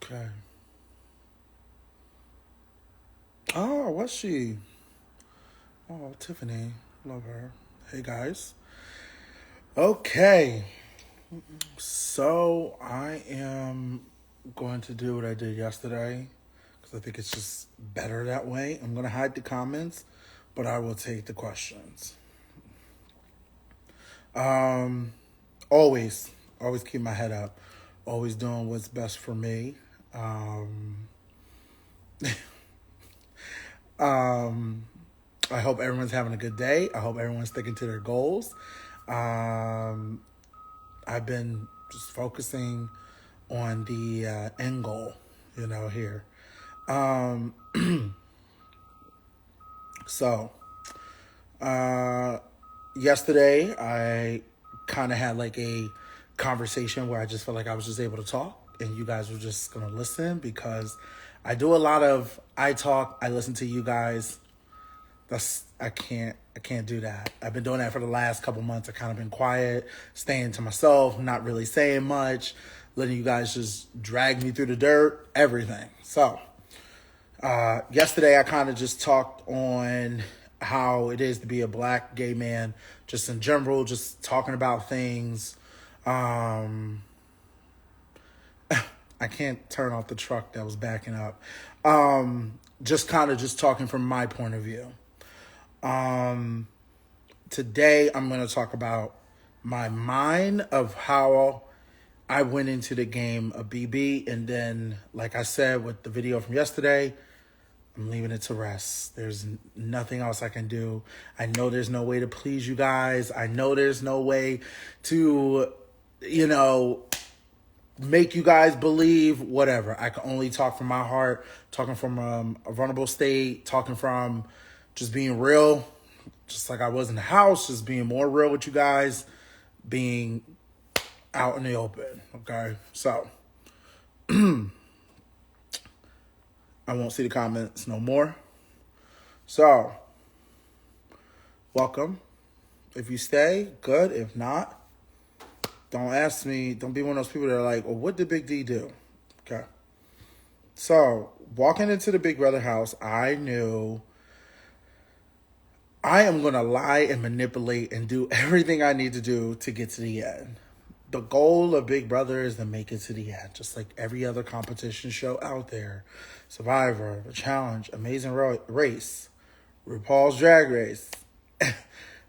Okay. Oh, what's she? Oh, Tiffany. Love her. Hey, guys. Okay. So, I am going to do what I did yesterday because I think it's just better that way. I'm going to hide the comments, but I will take the questions. Um, always keep my head up. Always doing what's best for me. Um, I hope everyone's having a good day. I hope everyone's sticking to their goals. Um, I've been just focusing on the end goal, here. Um, so, uh, yesterday I kind of had like a conversation where I just felt like I was just able to talk and you guys were just going to listen because I do a lot of, I talk, I listen to you guys. I can't do that. I've been doing that for the last couple months. I kind of been quiet, staying to myself, not really saying much, letting you guys just drag me through the dirt, everything. So, yesterday I kind of just talked on how it is to be a black gay man, just in general, just talking about things. Um, I can't turn off the truck that was backing up. Just kind of just talking from my point of view. Today I'm going to talk about my mind of how I went into the game of BB. And then, like I said, with the video from yesterday, I'm leaving it to rest. There's nothing else I can do. I know there's no way to please you guys. I know there's no way to, make you guys believe whatever. I can only talk from my heart, talking from a vulnerable state, talking from just being real, just like I was in the house, just being more real with you guys, being out in the open. Okay. So I won't see the comments no more. So welcome. If you stay, good. If not, don't ask me. Don't be one of those people that are like, well, what did Big D do? Okay. So walking into the Big Brother house, I knew I am going to lie and manipulate and do everything I need to do to get to the end. The goal of Big Brother is to make it to the end, just like every other competition show out there. Survivor, The Challenge, Amazing Race, RuPaul's Drag Race.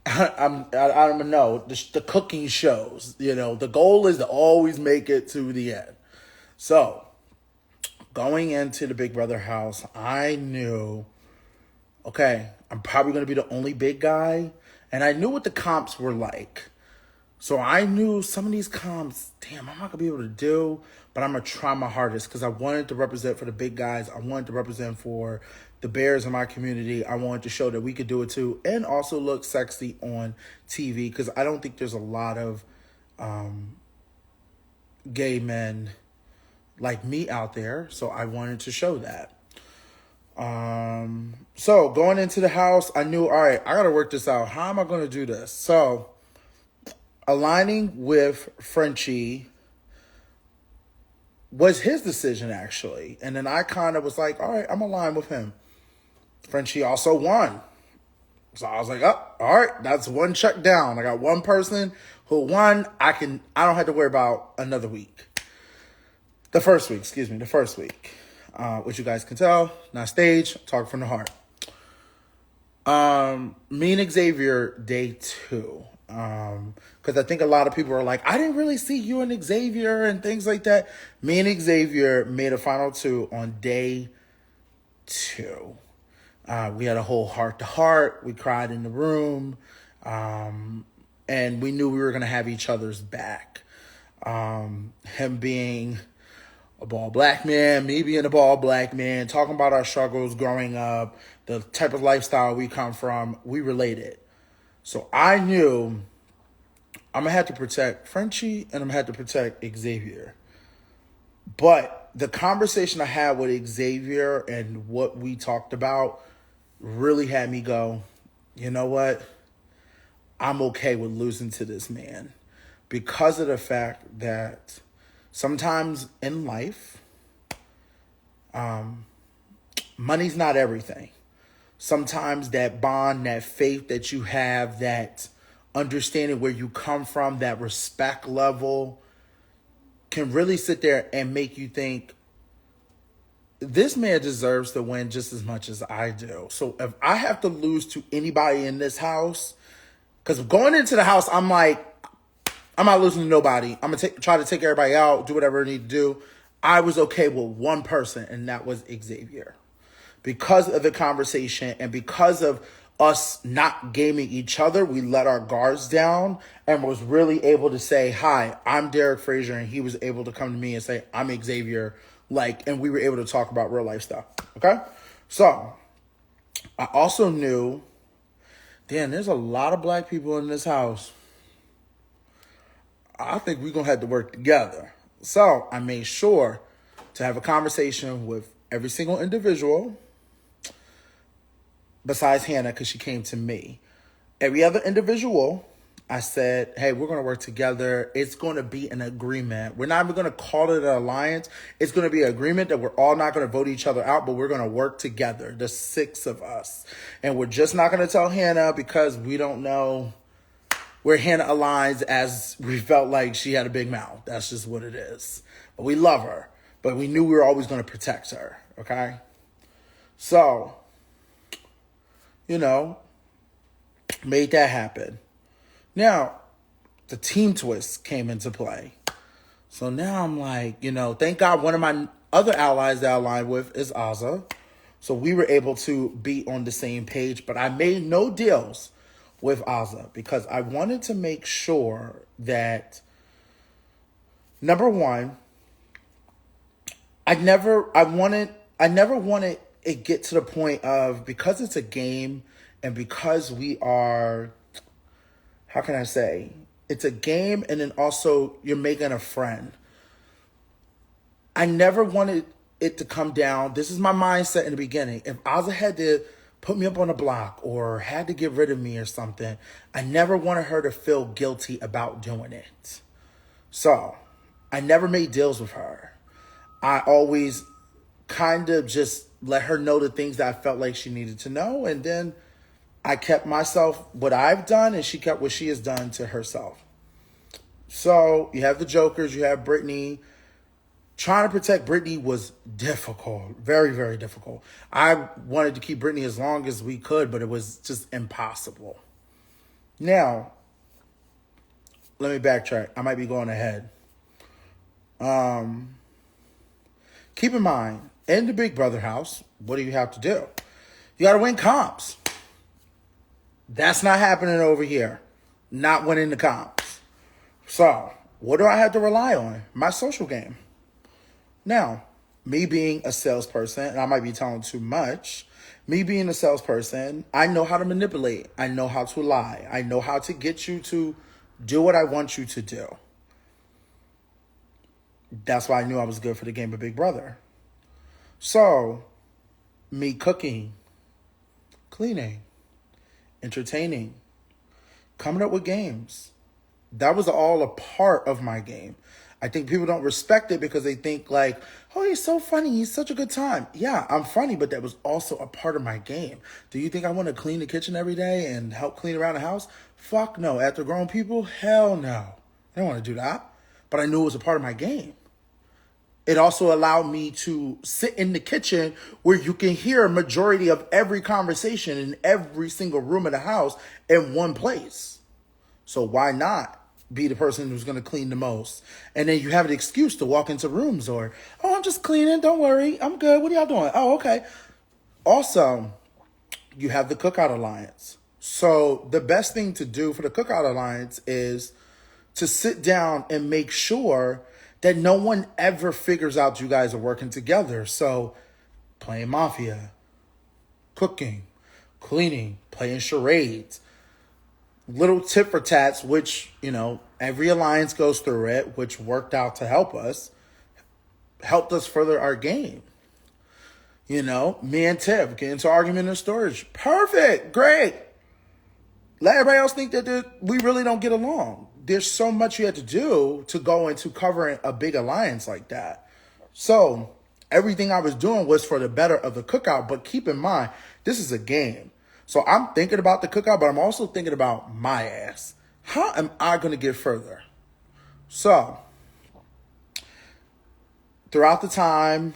I don't know, the cooking shows. The goal is to always make it to the end. So, going into the Big Brother house, I knew, okay, I'm probably going to be the only big guy. And I knew what the comps were like. So I knew some of these comps, damn, I'm not going to be able to do, but I'm going to try my hardest because I wanted to represent for the big guys. I wanted to represent for the bears in my community. I wanted to show that we could do it too and also look sexy on TV because I don't think there's a lot of gay men like me out there. So I wanted to show that. So going into the house, I knew, all right, I got to work this out. How am I going to do this? So aligning with Frenchie was his decision, actually. And then I kind of was like, all right, I'm aligned with him. Frenchie also won. So I was like, oh, all right, that's one check down. I got one person who won. I don't have to worry about another week. The first week. Which you guys can tell, not stage, talk from the heart. Me and Xavier, day 2. Because I think a lot of people are like, I didn't really see you and Xavier and things like that. Me and Xavier made a final 2 on day 2. We had a whole heart-to-heart. We cried in the room. And we knew we were going to have each other's back. Him being a bald black man, me being a bald black man, talking about our struggles growing up, the type of lifestyle we come from, we related. So I knew I'm going to have to protect Frenchie and I'm going to have to protect Xavier. But the conversation I had with Xavier and what we talked about really had me go, you know what? I'm okay with losing to this man because of the fact that sometimes in life, money's not everything. Sometimes that bond, that faith that you have, that understanding where you come from, that respect level can really sit there and make you think, this man deserves to win just as much as I do. So if I have to lose to anybody in this house, because going into the house, I'm like, I'm not losing to nobody. I'm going to try to take everybody out, do whatever I need to do. I was okay with one person, and that was Xavier. Because of the conversation and because of us not gaming each other, we let our guards down and was really able to say, hi, I'm Derek Frazier. And he was able to come to me and say, I'm Xavier. And we were able to talk about real life stuff. Okay. So I also knew, damn, there's a lot of black people in this house. I think we're going to have to work together. So I made sure to have a conversation with every single individual besides Hannah, because she came to me. Every other individual, I said, hey, we're going to work together. It's going to be an agreement. We're not even going to call it an alliance. It's going to be an agreement that we're all not going to vote each other out, but we're going to work together, the 6 of us. And we're just not going to tell Hannah because we don't know where Hannah aligns, as we felt like she had a big mouth. That's just what it is. But we love her. But we knew we were always going to protect her. Okay? So, made that happen. Now, the team twist came into play. So now I'm like, thank God one of my other allies that I aligned with is Azza. So we were able to be on the same page. But I made no deals with Azza because I wanted to make sure that, number one, I never wanted it get to the point of, because it's a game and because we are, how can I say, it's a game and then also you're making a friend. I never wanted it to come down. This is my mindset in the beginning. If Azza had to put me up on a block or had to get rid of me or something, I never wanted her to feel guilty about doing it. So I never made deals with her. I always kind of just let her know the things that I felt like she needed to know. And then I kept myself what I've done and she kept what she has done to herself. So you have the jokers, you have Brittany. Trying to protect Brittany was difficult, very, very difficult. I wanted to keep Brittany as long as we could, but it was just impossible. Now, let me backtrack. I might be going ahead. Keep in mind, in the Big Brother house, what do you have to do? You got to win comps. That's not happening over here. Not winning the comps. So, what do I have to rely on? My social game. Now, me being a salesperson, and I might be telling too much, me being a salesperson, I know how to manipulate. I know how to lie. I know how to get you to do what I want you to do. That's why I knew I was good for the game of Big Brother. So, me cooking, cleaning, entertaining, coming up with games. That was all a part of my game. I think people don't respect it because they think like, oh, he's so funny. He's such a good time. Yeah, I'm funny, but that was also a part of my game. Do you think I want to clean the kitchen every day and help clean around the house? Fuck no. After grown people, hell no. I don't want to do that. But I knew it was a part of my game. It also allowed me to sit in the kitchen where you can hear a majority of every conversation in every single room of the house in one place. So why not be the person who's going to clean the most? And then you have an excuse to walk into rooms or, oh, I'm just cleaning. Don't worry. I'm good. What are y'all doing? Oh, okay. Also, you have the Cookout Alliance. So the best thing to do for the Cookout Alliance is to sit down and make sure that no one ever figures out you guys are working together. So playing Mafia, cooking, cleaning, playing charades, little tit for tats, which, every alliance goes through it, which worked out to helped us further our game. Me and Tiff get into argument in storage. Perfect. Great. Let everybody else think that we really don't get along. there's so much you had to do to go into covering a big alliance like that. So everything I was doing was for the better of the cookout. But keep in mind, this is a game. So I'm thinking about the cookout, but I'm also thinking about my ass. How am I going to get further? So throughout the time,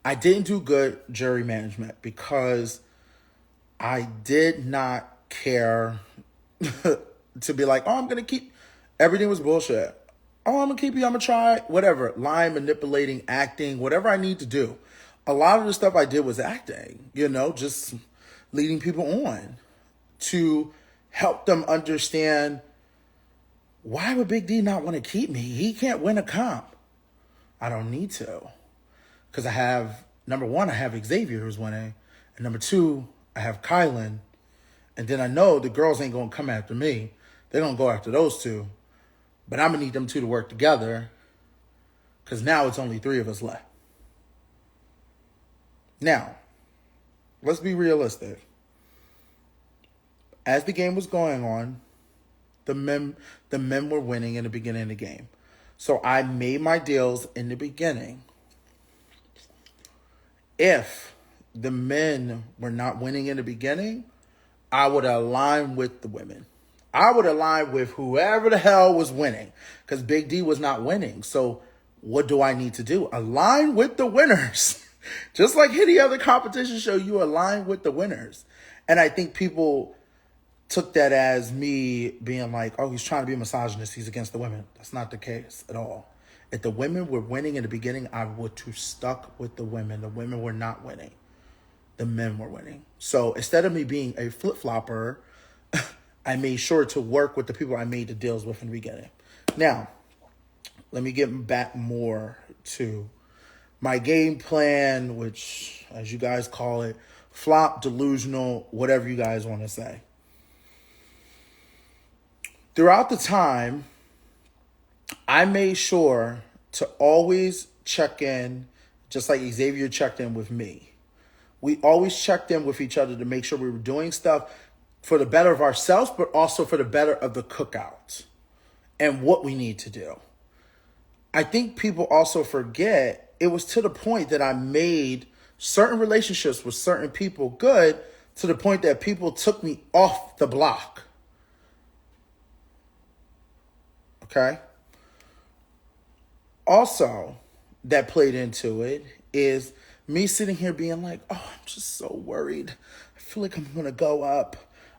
I didn't do good jury management because I did not care to be like, oh, I'm going to keep, everything was bullshit. Oh, I'm going to keep you, I'm going to try, whatever. Lying, manipulating, acting, whatever I need to do. A lot of the stuff I did was acting, just leading people on to help them understand, why would Big D not want to keep me? He can't win a comp. I don't need to. Because I have, number one, I have Xavier who's winning. And number two, I have Kylan. And then I know the girls ain't going to come after me. They're going to go after those two. But I'm going to need them two to work together. Because now it's only 3 of us left. Now, let's be realistic. As the game was going on, the men were winning in the beginning of the game. So I made my deals in the beginning. If the men were not winning in the beginning, I would align with the women. I would align with whoever the hell was winning because Big D was not winning. So what do I need to do? Align with the winners. Just like any other competition show, you align with the winners. And I think people took that as me being like, oh, he's trying to be a misogynist. He's against the women. That's not the case at all. If the women were winning in the beginning, I would have stuck with the women. The women were not winning. The men were winning. So instead of me being a flip-flopper, I made sure to work with the people I made the deals with in the beginning. Now, let me get back more to my game plan, which, as you guys call it, flop, delusional, whatever you guys want to say. Throughout the time, I made sure to always check in, just like Xavier checked in with me. We always checked in with each other to make sure we were doing stuff for the better of ourselves, but also for the better of the cookout and what we need to do. I think people also forget it was to the point that I made certain relationships with certain people good to the point that people took me off the block. Okay? Also, that played into it is me sitting here being like, oh, I'm just so worried. I feel like I'm going to go up.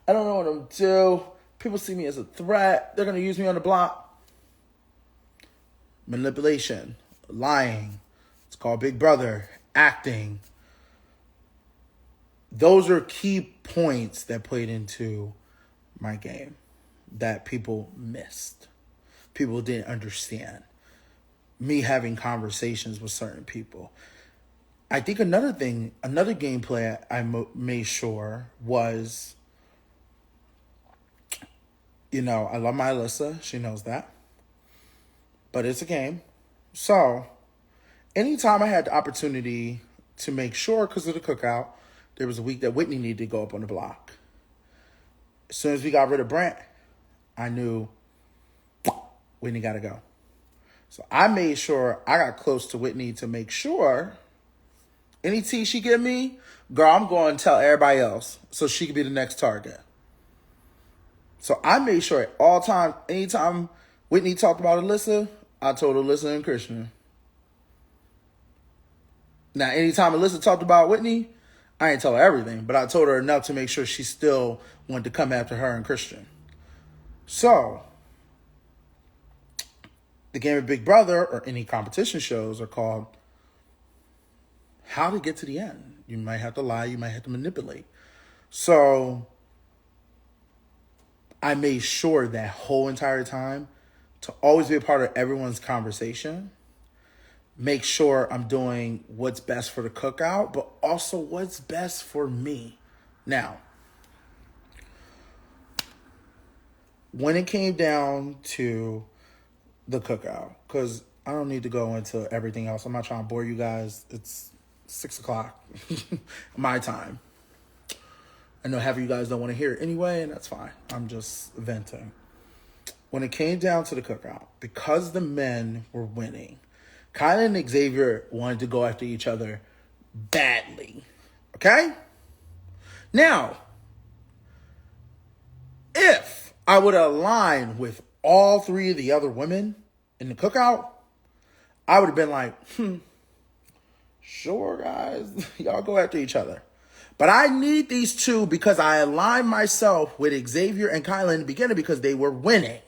I don't know what I'm do. People see me as a threat. They're going to use me on the block. Manipulation, lying. It's called Big Brother, acting. Those are key points that played into my game that people missed. People didn't understand. Me having conversations with certain people. I think another gameplay I made sure was, I love my Alyssa. She knows that. But it's a game. So, anytime I had the opportunity to make sure, because of the cookout, there was a week that Whitney needed to go up on the block. As soon as we got rid of Brent, I knew Whitney got to go. So I made sure I got close to Whitney to make sure any tea she give me, girl, I'm going to tell everybody else so she could be the next target. So I made sure at all times, anytime Whitney talked about Alyssa, I told Alyssa and Christian. Now, anytime Alyssa talked about Whitney, I ain't tell her everything, but I told her enough to make sure she still wanted to come after her and Christian. So, the game of Big Brother or any competition shows are called how to get to the end. You might have to lie, you might have to manipulate. So, I made sure that whole entire time to always be a part of everyone's conversation. Make sure I'm doing what's best for the cookout, but also what's best for me. Now, when it came down to the cookout, because I don't need to go into everything else. I'm not trying to bore you guys. It's 6 o'clock my time. I know half of you guys don't want to hear it anyway, and that's fine. I'm just venting. when it came down to the cookout, because the men were winning, Kyla and Xavier wanted to go after each other badly. Okay? Now, if I would align with all three of the other women in the cookout, I would have been like, sure, guys, y'all go after each other. But I need these two because I aligned myself with Xavier and Kyla in the beginning because they were winning.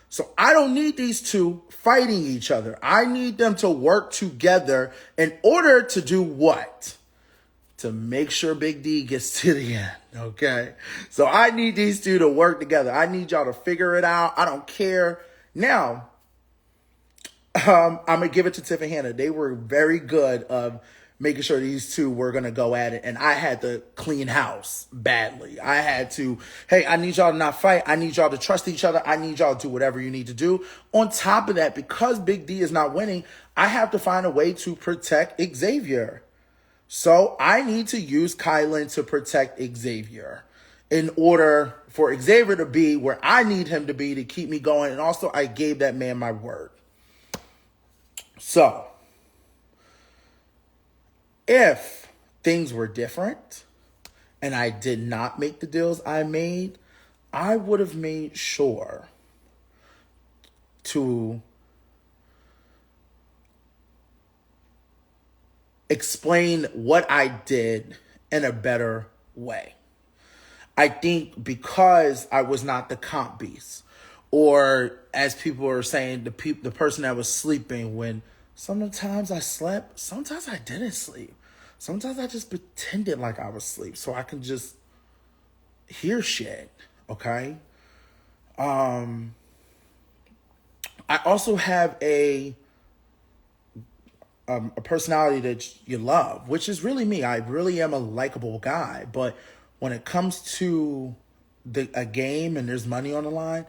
So I don't need these two fighting each other. I need them to work together in order to do what? To make sure Big D gets to the end, okay? So I need these two to work together. I need y'all to figure it out. I don't care. Now, I'm going to give it to Tiff and Hannah. They were very good of making sure these two were going to go at it. And I had to clean house badly. I had to, hey, I need y'all to not fight. I need y'all to trust each other. I need y'all to do whatever you need to do. On top of that, because Big D is not winning, I have to find a way to protect Xavier. So I need to use Kylan to protect Xavier in order for Xavier to be where I need him to be to keep me going. And also, I gave that man my word. So, if things were different and I did not make the deals I made, I would have made sure to explain what I did in a better way. I think because I was not the comp beast, or as people are saying, the person that was sleeping when sometimes I slept, sometimes I didn't sleep. Sometimes I just pretended like I was asleep so I can just hear shit, okay? I also have a personality that you love, which is really me. I really am a likable guy, but when it comes to a game and there's money on the line,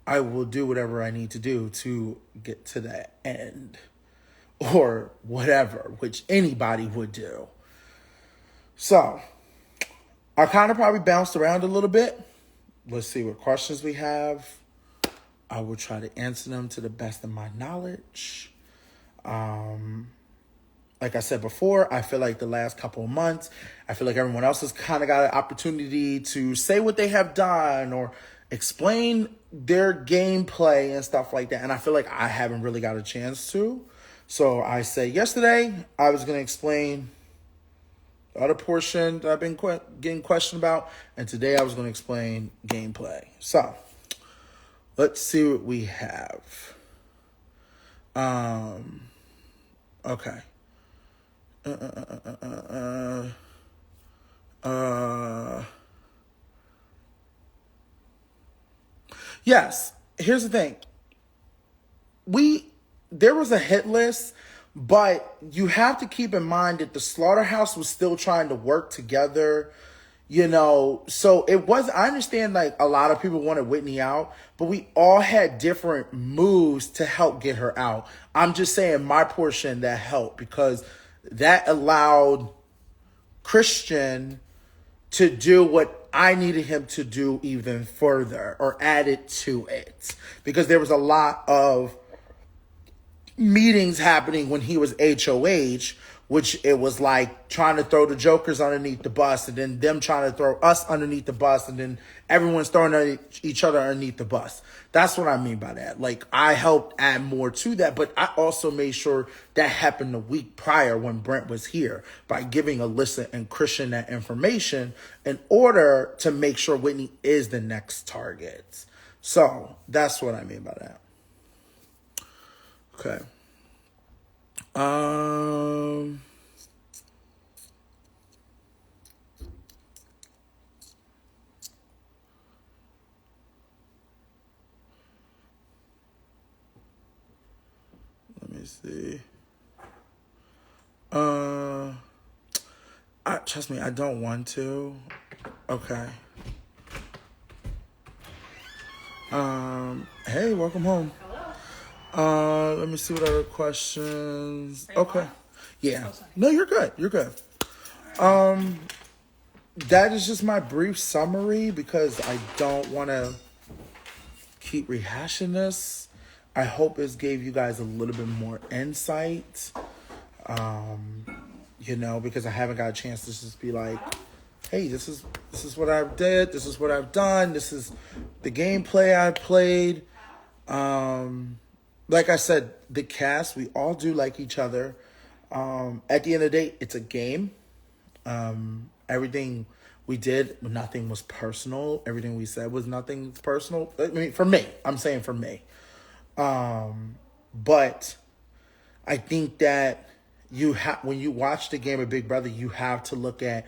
I will do whatever I need to do to get to the end or whatever, which anybody would do. So I kind of probably bounced around a little bit. Let's see what questions we have. I will try to answer them to the best of my knowledge. Like I said before, I feel like the last couple of months, I feel like everyone else has kind of got an opportunity to say what they have done or explain their gameplay and stuff like that. And I feel like I haven't really got a chance to. So I say yesterday, I was going to explain the other portion that I've been getting questioned about. And today I was going to explain gameplay. So let's see what we have. Okay. Yes, here's the thing. There was a hit list, but you have to keep in mind that the Slaughterhouse was still trying to work together, so it was, I understand like a lot of people wanted Whitney out, but we all had different moves to help get her out. I'm just saying my portion that helped because that allowed Christian to do what I needed him to do even further or added to it. Because there was a lot of meetings happening when he was HOH, which it was like trying to throw the jokers underneath the bus and then them trying to throw us underneath the bus and then everyone's throwing each other underneath the bus. That's what I mean by that. Like, I helped add more to that, but I also made sure that happened the week prior when Brent was here by giving Alyssa and Christian that information in order to make sure Whitney is the next target. So that's what I mean by that. Okay. Let me see. Trust me, I don't want to. Okay. Hey, welcome home. Let me see what other questions. Okay. Yeah. No, you're good. You're good. That is just my brief summary because I don't want to keep rehashing this. I hope it gave you guys a little bit more insight. Because I haven't got a chance to just be like, hey, this is what I did, this is what I've done, this is the gameplay I played. Like I said, the cast, we all do like each other. At the end of the day, it's a game. Everything we did, nothing was personal. Everything we said was nothing personal. I mean, for me, I'm saying for me. But I think that when you watch the game of Big Brother, you have to look at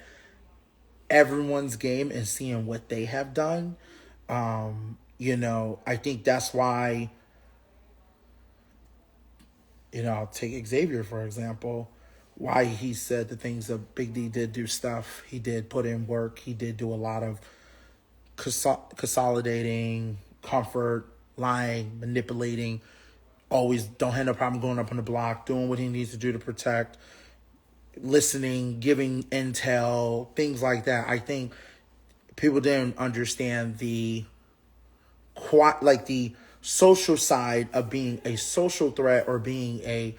everyone's game and seeing what they have done. I think that's why, I'll take Xavier, for example, why he said the things that Big D did do stuff. He did put in work. He did do a lot of consolidating, comfort, lying, manipulating, always don't have no problem going up on the block, doing what he needs to do to protect, listening, giving intel, things like that. I think people didn't understand the social side of being a social threat or being a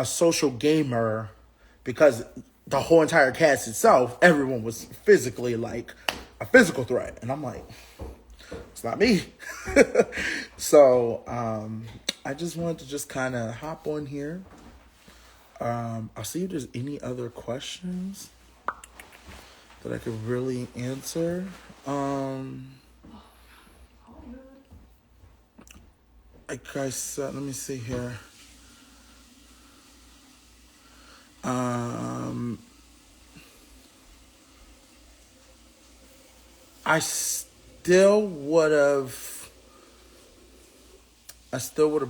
social gamer, because the whole entire cast itself, everyone was physically like a physical threat. And I'm like, it's not me. So I just wanted to just kind of hop on here. I'll see if there's any other questions that I could really answer. Like I said, let me see here. I still would have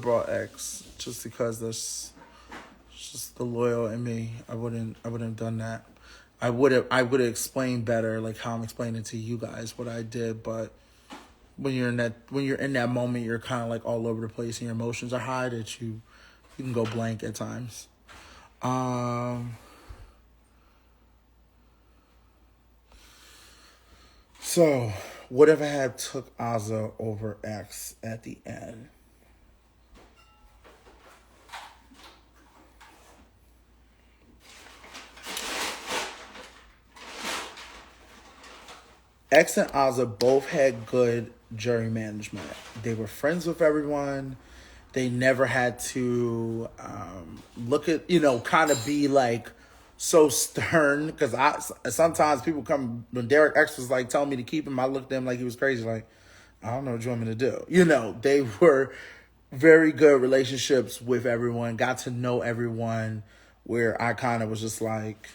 brought X, just because that's just the loyal in me. I wouldn't have done that. I would have explained better, like how I'm explaining to you guys what I did, but when you're in that moment, you're kind of like all over the place and your emotions are high that you can go blank at times. So, what if I had took Azza over X at the end? X and Azza both had good jury management. They were friends with everyone. They never had to look at, kind of be like so stern. Because sometimes people come, when Derek X was like telling me to keep him, I looked at him like he was crazy. Like, I don't know what you want me to do. They were very good relationships with everyone, got to know everyone, where I kind of was just like,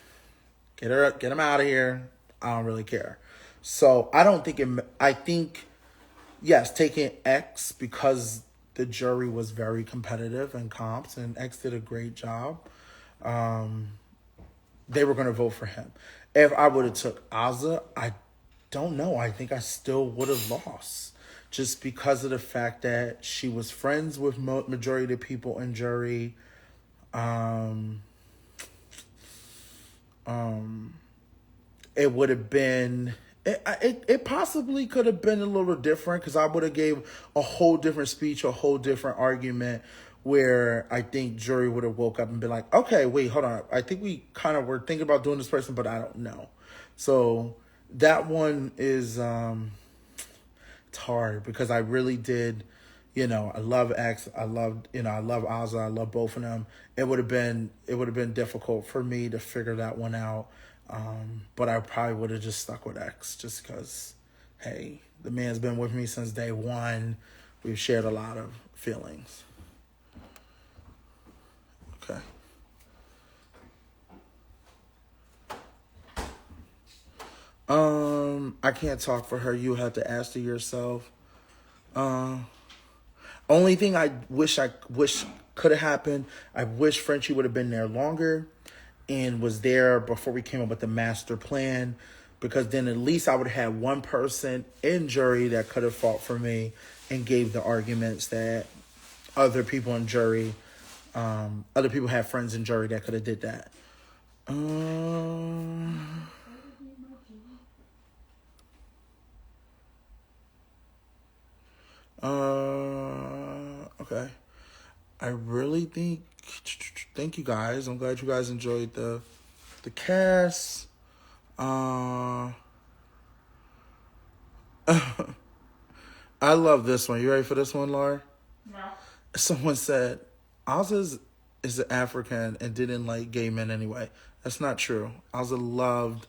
get him out of here. I don't really care. So I think, yes, taking X because the jury was very competitive in comps and X did a great job. They were going to vote for him. If I would have took Azza, I don't know. I think I still would have lost, just because of the fact that she was friends with majority of the people in jury. It would have been... It possibly could have been a little different, because I would have gave a whole different speech, a whole different argument, where I think jury would have woke up and been like, okay, wait, hold on. I think we kind of were thinking about doing this person, but I don't know. So that one is, it's hard, because I really did, I love X. I love Azza. I love both of them. It would have been difficult for me to figure that one out. But I probably would have just stuck with X, just because, hey, the man's been with me since day one. We've shared a lot of feelings. Okay. I can't talk for her. You have to ask her yourself. Only thing I wish could have happened, I wish Frenchie would have been there longer and was there before we came up with the master plan, because then at least I would have had one person in jury that could have fought for me and gave the arguments that other people in jury, other people had friends in jury that could have did that. Okay. I really think. Thank you guys. I'm glad you guys enjoyed the cast. I love this one. You ready for this one, Laura? No. Someone said, Ozzy is an African and didn't like gay men anyway. That's not true. Ozzy loved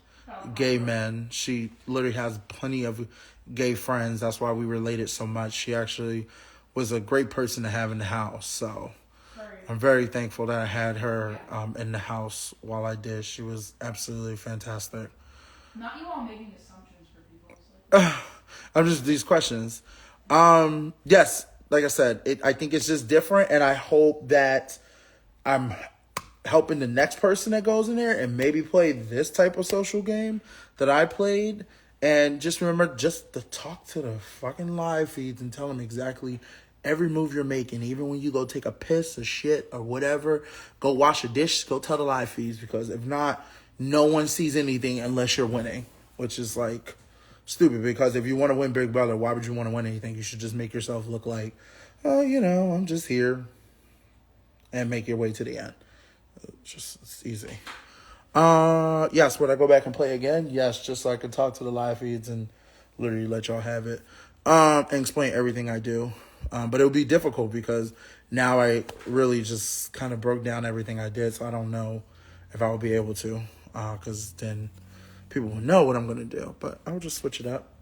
gay men. She literally has plenty of gay friends. That's why we related so much. She actually was a great person to have in the house. So I'm very thankful that I had her in the house while I did. She was absolutely fantastic. Not you all making assumptions for people. Like... I'm just these questions. Yes, like I said, I think it's just different, and I hope that I'm helping the next person that goes in there and maybe play this type of social game that I played. And just remember just to talk to the fucking live feeds and tell them exactly every move you're making. Even when you go take a piss or shit or whatever, go wash a dish, go tell the live feeds, because if not, no one sees anything unless you're winning, which is like stupid, because if you want to win Big Brother, why would you want to win anything? You should just make yourself look like, oh, I'm just here, and make your way to the end. It's easy. Yes, would I go back and play again? Yes, just so I could talk to the live feeds and literally let y'all have it. And explain everything I do. But it would be difficult because now I really just kind of broke down everything I did, so I don't know if I will be able to, because then people will know what I'm going to do. But I'll just switch it up.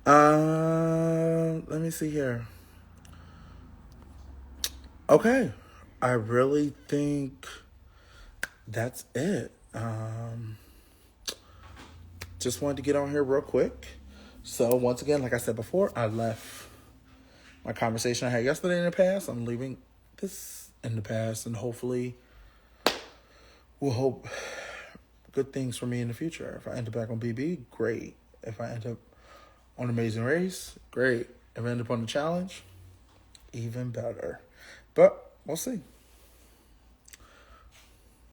Let me see here. Okay. I really think that's it. Just wanted to get on here real quick. So once again, like I said before, I left my conversation I had yesterday in the past. I'm leaving this in the past, and hopefully we'll hope good things for me in the future. If I end up back on BB, great. If I end up on Amazing Race, great. If I end up on the challenge, even better. But we'll see.